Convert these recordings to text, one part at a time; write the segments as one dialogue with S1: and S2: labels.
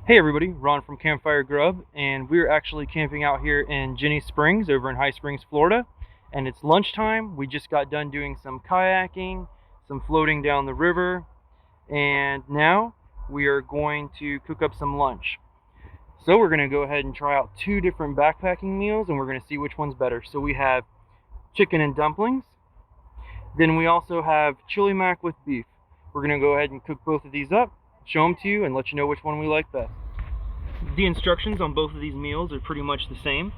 S1: Hey everybody, Ron from CampFire Grub, and we're actually camping out here in Jenny Springs over in High Springs, Florida. And it's lunchtime. We just got done doing some kayaking, some floating down the river, and now we are going to cook up some lunch. So we're going to go ahead and try out two different backpacking meals, and we're going to see which one's better. So we have chicken and dumplings. Then we also have chili mac with beef. We're going to go ahead and cook both of these up, show them to you, and let you know which one we like best. The instructions on both of these meals are pretty much the same.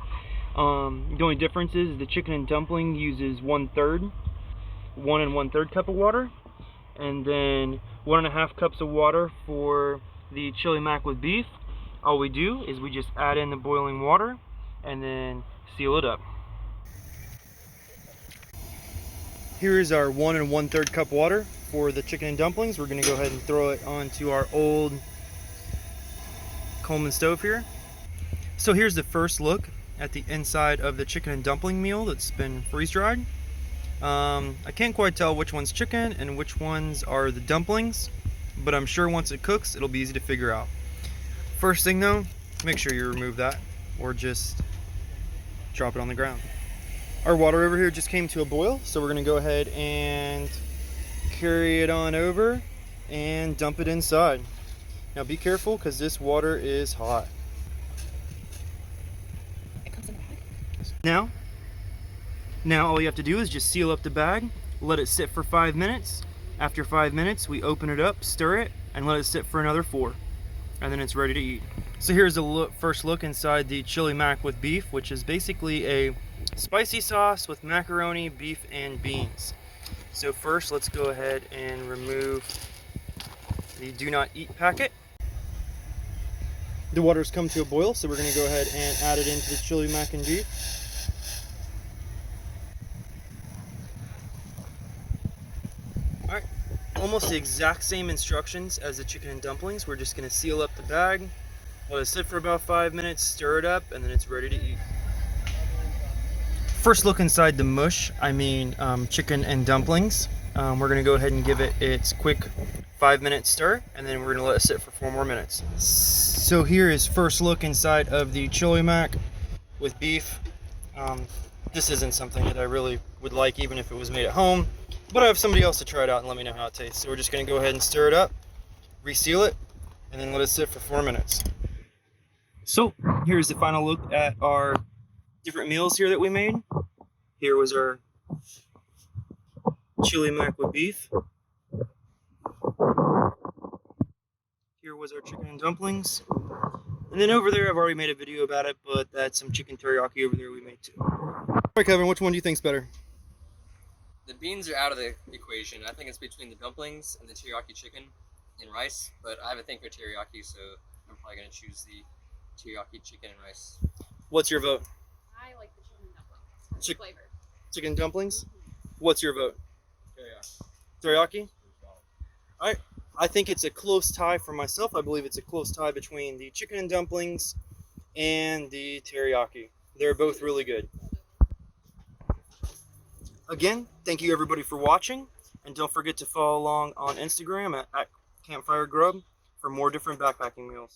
S1: The only difference is the chicken and dumpling uses 1/3 cup of water, and then 1.5 cups of water for the chili mac with beef. All we do is we just add in the boiling water and then seal it up. Here is our 1 1/3 cup water for the chicken and dumplings. We're going to go ahead and throw it onto our old Coleman stove here. So here's the first look at the inside of the chicken and dumpling meal that's been freeze-dried. I can't quite tell which one's chicken and which ones are the dumplings, but I'm sure once it cooks it'll be easy to figure out. First thing though, make sure you remove that or just drop it on the ground. Our water over here just came to a boil, so we're going to go ahead and carry it on over and dump it inside. Now be careful because this water is hot. Now all you have to do is just seal up the bag, let it sit for 5 minutes. After 5 minutes, we open it up, stir it, and let it sit for another 4. And then it's ready to eat. So here's a first look inside the chili mac with beef, which is basically a spicy sauce with macaroni, beef, and beans. So first, let's go ahead and remove the do not eat packet. The water's come to a boil, so we're going to go ahead and add it into the chili mac and beef. Alright, almost the exact same instructions as the chicken and dumplings. We're just going to seal up the bag, let it sit for about 5 minutes, stir it up, and then it's ready to eat. First look inside the mush, chicken and dumplings. We're going to go ahead and give it its quick 5-minute stir, and then we're going to let it sit for 4 more minutes. So here is first look inside of the chili mac with beef. This isn't something that I really would like even if it was made at home, but I have somebody else to try it out and let me know how it tastes. So we're just going to go ahead and stir it up, reseal it, and then let it sit for 4 minutes. So here's the final look at our different meals here that we made. Here was our chili mac with beef. Here was our chicken and dumplings. And then over there, I've already made a video about it, but that's some chicken teriyaki over there we made too. All right, Kevin, which one do you think's better?
S2: The beans are out of the equation. I think it's between the dumplings and the teriyaki chicken and rice, but I have a thing for teriyaki, so I'm probably going to choose the teriyaki chicken and rice.
S1: What's your vote?
S3: I like the chicken and dumplings. It's flavor.
S1: Chicken dumplings? What's your vote?
S2: Teriyaki.
S1: Teriyaki? All right. I think it's a close tie for myself. I believe it's a close tie between the chicken and dumplings and the teriyaki. They're both really good. Again, thank you everybody for watching, and don't forget to follow along on Instagram at CampFire Grub for more different backpacking meals.